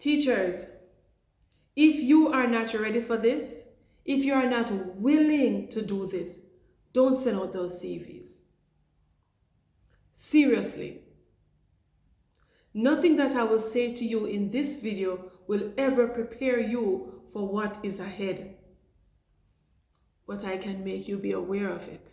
Teachers, if you are not ready for this, if you are not willing to do this, don't send out those CVs. Seriously. Nothing that I will say to you in this video will ever prepare you for what is ahead. But I can make you be aware of it.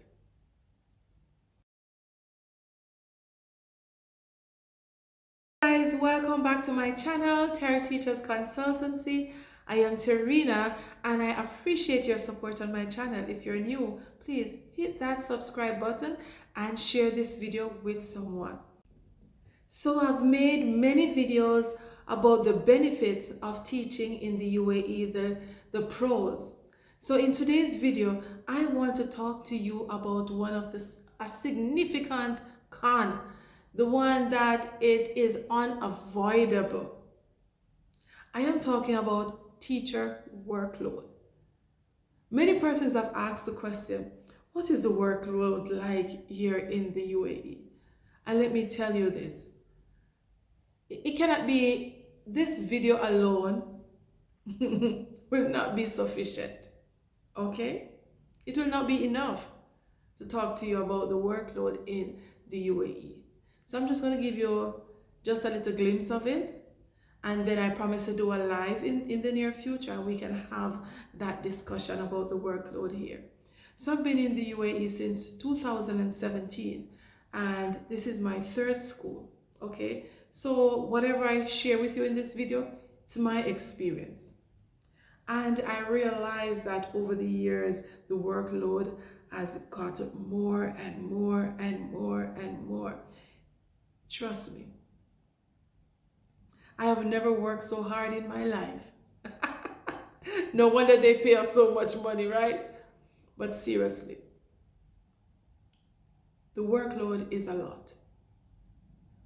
Guys, welcome back to my channel, T.E.R Teachers Consultancy. I am Terina and I appreciate your support on my channel. If you're new, please hit that subscribe button and share this video with someone. So I've made many videos about the benefits of teaching in the UAE, the pros. So in today's video, I want to talk to you about one of a significant con, the one that it is unavoidable. I am talking about teacher workload. Many persons have asked the question, what is the workload like here in the UAE? And let me tell you this. It cannot be, this video alone will not be sufficient. Okay? It will not be enough to talk to you about the workload in the UAE. So I'm just going to give you just a little glimpse of it. And then I promise to do a live in the near future, and we can have that discussion about the workload here. So I've been in the UAE since 2017, and this is my third school, okay? So whatever I share with you in this video, it's my experience. And I realized that over the years, the workload has got more and more and more and more. Trust me. I have never worked so hard in my life. No wonder they pay us so much money, right? But seriously, the workload is a lot.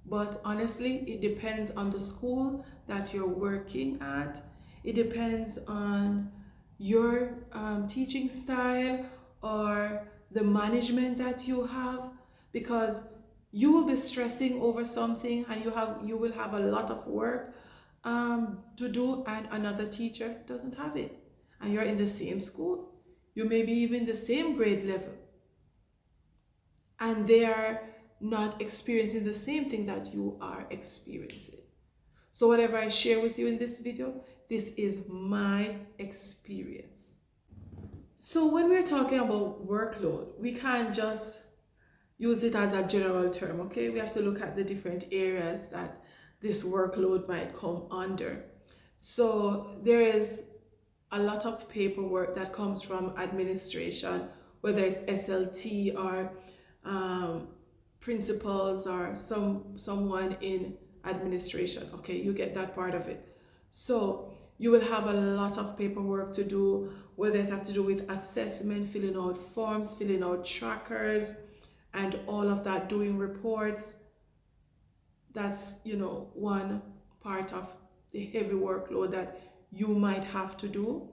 But honestly, it depends on the school that you're working at. It depends on your teaching style or the management that you have, because you will be stressing over something and you will have a lot of work to do, and another teacher doesn't have it, and you're in the same school. You may be even the same grade level, and they are not experiencing the same thing that you are experiencing. So whatever I share with you in this video, this is my experience. So when we're talking about workload, we can't just use it as a general term, okay? We have to look at the different areas that this workload might come under. So there is a lot of paperwork that comes from administration, whether it's SLT or principals or someone in administration. Okay, you get that part of it. So you will have a lot of paperwork to do, whether it have to do with assessment, filling out forms, filling out trackers, and all of that, doing reports. That's, one part of the heavy workload that you might have to do.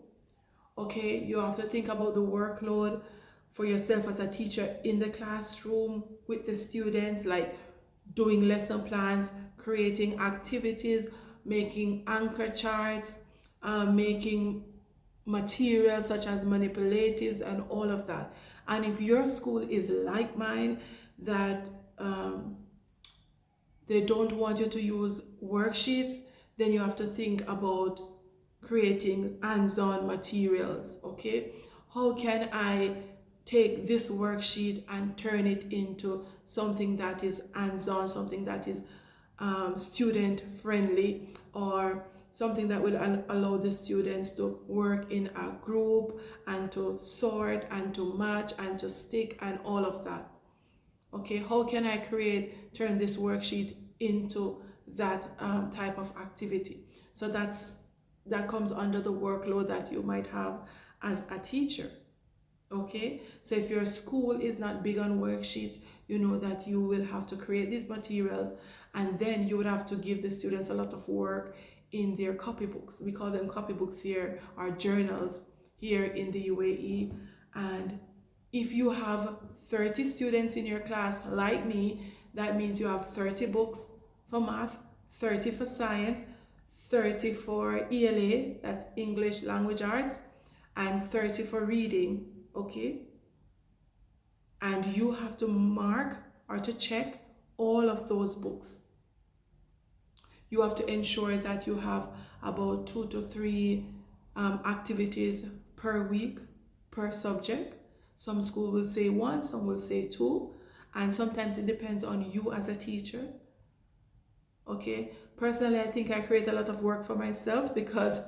Okay, you have to think about the workload for yourself as a teacher in the classroom with the students, like doing lesson plans, creating activities, making anchor charts, making materials such as manipulatives and all of that. And if your school is like mine, that they don't want you to use worksheets, then you have to think about creating hands-on materials. Okay, how can I take this worksheet and turn it into something that is hands-on, something that is student friendly, or something that will allow the students to work in a group and to sort and to match and to stick and all of that. Okay, how can I turn this worksheet into that type of activity? So that comes under the workload that you might have as a teacher. Okay, so if your school is not big on worksheets, you know that you will have to create these materials, and then you would have to give the students a lot of work in their copybooks. We call them copybooks here, or journals here in the UAE. And if you have 30 students in your class like me, that means you have 30 books for math, 30 for science, 30 for ELA, that's English Language Arts, and 30 for reading, okay? And you have to mark or to check all of those books. You have to ensure that you have about 2 to 3 activities per week per subject. Some school will say one, some will say two, and sometimes it depends on you as a teacher. Okay, personally, I think I create a lot of work for myself because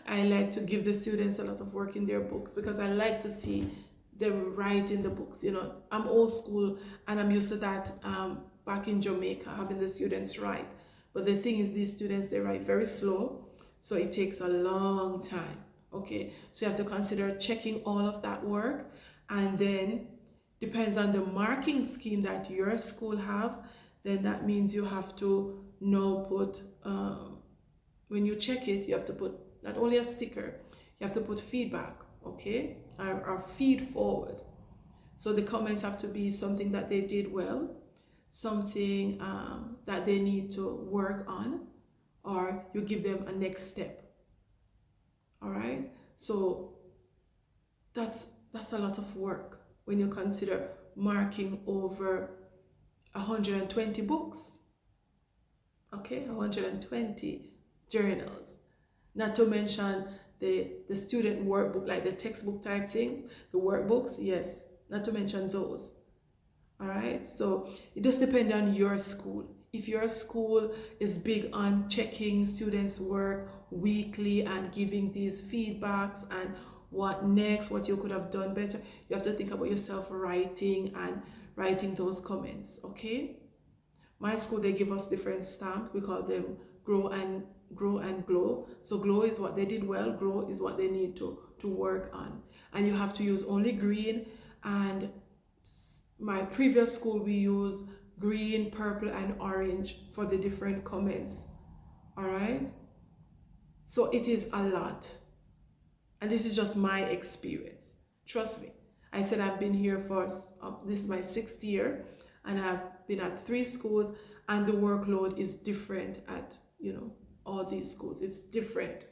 I like to give the students a lot of work in their books because I like to see them write in the books. You know, I'm old school and I'm used to that back in Jamaica, having the students write. But the thing is, these students, they write very slow, so it takes a long time. Okay, so you have to consider checking all of that work, and then depends on the marking scheme that your school have, then that means you have to now put, when you check it, you have to put not only a sticker, you have to put feedback, okay, or feed forward. So the comments have to be something that they did well, something that they need to work on, or you give them a next step. All right, so that's a lot of work when you consider marking over 120 books, okay, 120 journals, not to mention the student workbook, like the textbook type thing, the workbooks, yes, not to mention those. All right, so it just depends on your school. If your school is big on checking students work weekly and giving these feedbacks and what next, what you could have done better, you have to think about yourself writing and writing those comments, okay? My school, they give us different stamps. We call them grow and glow. So glow is what they did well, grow is what they need to work on. And you have to use only green. And my previous school, we use green, purple, and orange for the different comments. All right. So it is a lot. And this is just my experience. Trust me. I said I've been here for, this is my 6th year, and I've been at 3 schools, and the workload is different at, all these schools. It's different.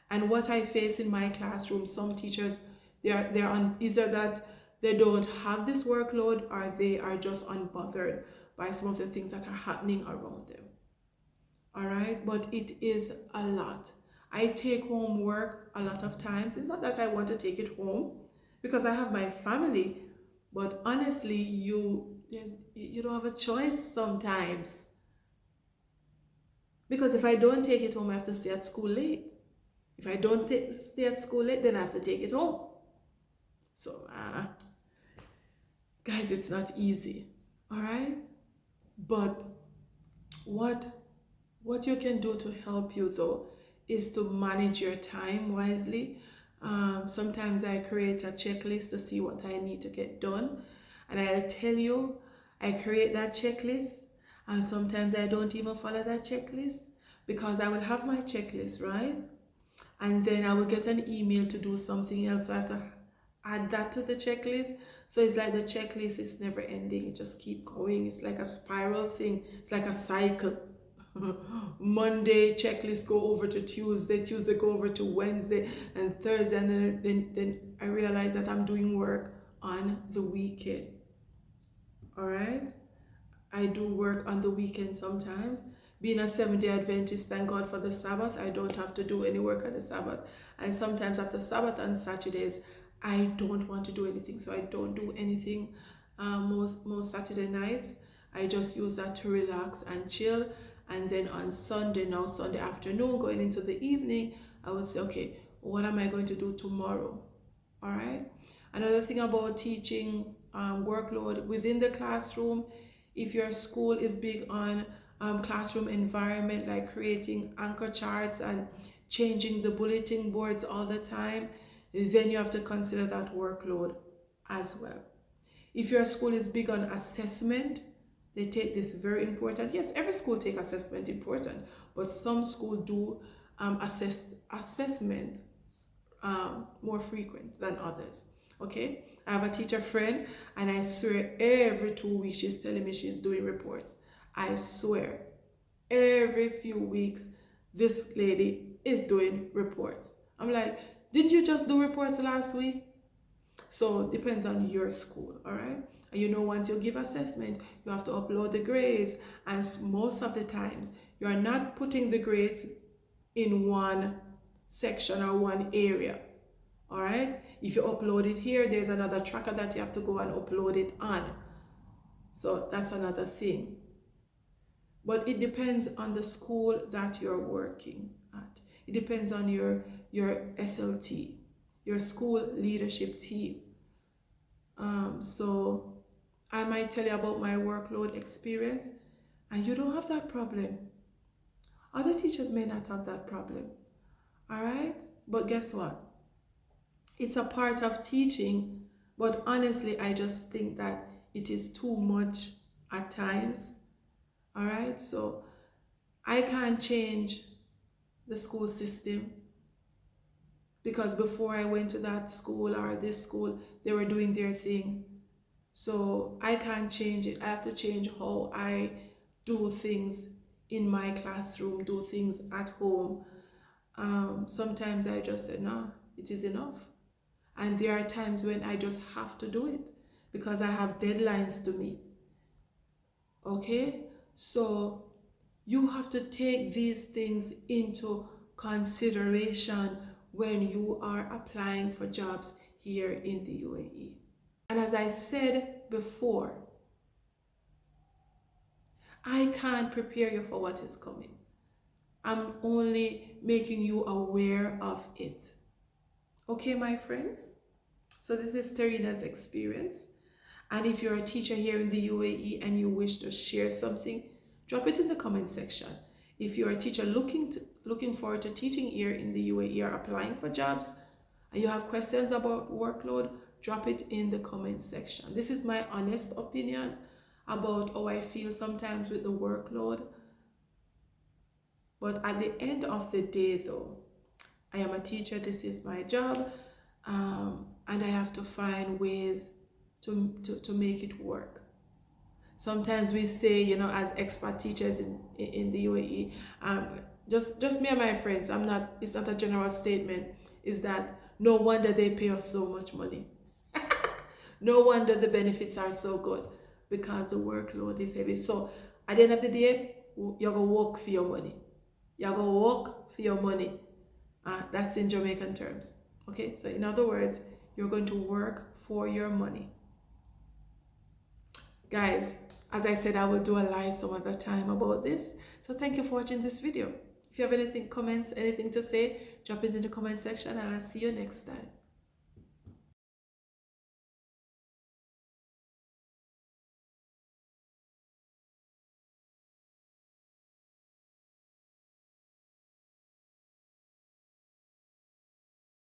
And what I face in my classroom, some teachers, they're on either that they don't have this workload or they are just unbothered by some of the things that are happening around them. All right, but it is a lot. I take home work a lot of times. It's not that I want to take it home because I have my family, but honestly, you don't have a choice sometimes, because if I don't take it home, I have to stay at school late. If I don't stay at school late, then I have to take it home. So guys, it's not easy. All right, but what what you can do to help you though is to manage your time wisely. Sometimes I create a checklist to see what I need to get done, and I'll tell you, I create that checklist, and sometimes I don't even follow that checklist because I will have my checklist, right? And then I will get an email to do something else, so I have to add that to the checklist. So it's like the checklist is never ending, it just keep going. It's like a spiral thing, it's like a cycle. Monday checklist go over to Tuesday, Tuesday go over to Wednesday and Thursday, and then I realize that I'm doing work on the weekend. All right, I do work on the weekend sometimes. Being a 7-day Adventist, thank God for the Sabbath. I don't have to do any work on the Sabbath. And sometimes after Sabbath and Saturdays, I don't want to do anything. So I don't do anything most Saturday nights. I just use that to relax and chill. And then on Sunday, now Sunday afternoon, going into the evening, I would say, okay, what am I going to do tomorrow? All right. Another thing about teaching workload within the classroom, if your school is big on classroom environment, like creating anchor charts and changing the bulletin boards all the time, then you have to consider that workload as well. If your school is big on assessment, they take this very important. Yes, every school take assessment important, but some schools do assessment more frequent than others. Okay, I have a teacher friend, and I swear every 2 weeks she's telling me she's doing reports. I swear every few weeks this lady is doing reports. I'm like, didn't you just do reports last week? So it depends on your school, all right? And you know, once you give assessment, you have to upload the grades. And most of the times, you're not putting the grades in one section or one area, all right? If you upload it here, there's another tracker that you have to go and upload it on. So that's another thing. But it depends on the school that you're working at. It depends on your SLT, your school leadership team. So I might tell you about my workload experience, and you don't have that problem. Other teachers may not have that problem. All right? But guess what? It's a part of teaching, but honestly, I just think that it is too much at times. All right? So I can't change the school system because before I went to that school or this school, they were doing their thing. So I can't change it. I have to change how I do things in my classroom, do things at home. Sometimes I just say, no, it is enough. And there are times when I just have to do it because I have deadlines to meet. Okay? So you have to take these things into consideration when you are applying for jobs here in the UAE. And as I said before, I can't prepare you for what is coming. I'm only making you aware of it. Okay, my friends? So this is Terina's experience. And if you're a teacher here in the UAE and you wish to share something, drop it in the comment section. If you're a teacher looking forward to teaching here in the UAE or applying for jobs, and you have questions about workload, drop it in the comment section. This is my honest opinion about how I feel sometimes with the workload. But at the end of the day, though, I am a teacher, this is my job, and I have to find ways to make it work. Sometimes we say, you know, as expat teachers in the UAE, just me and my friends, it's not a general statement, is that no wonder they pay us so much money. No wonder the benefits are so good because the workload is heavy. So at the end of the day, you're going to work for your money. You're going to work for your money. That's in Jamaican terms. Okay, so in other words, you're going to work for your money. Guys, as I said, I will do a live some other time about this. So thank you for watching this video. If you have anything, comments, anything to say, drop it in the comment section and I'll see you next time.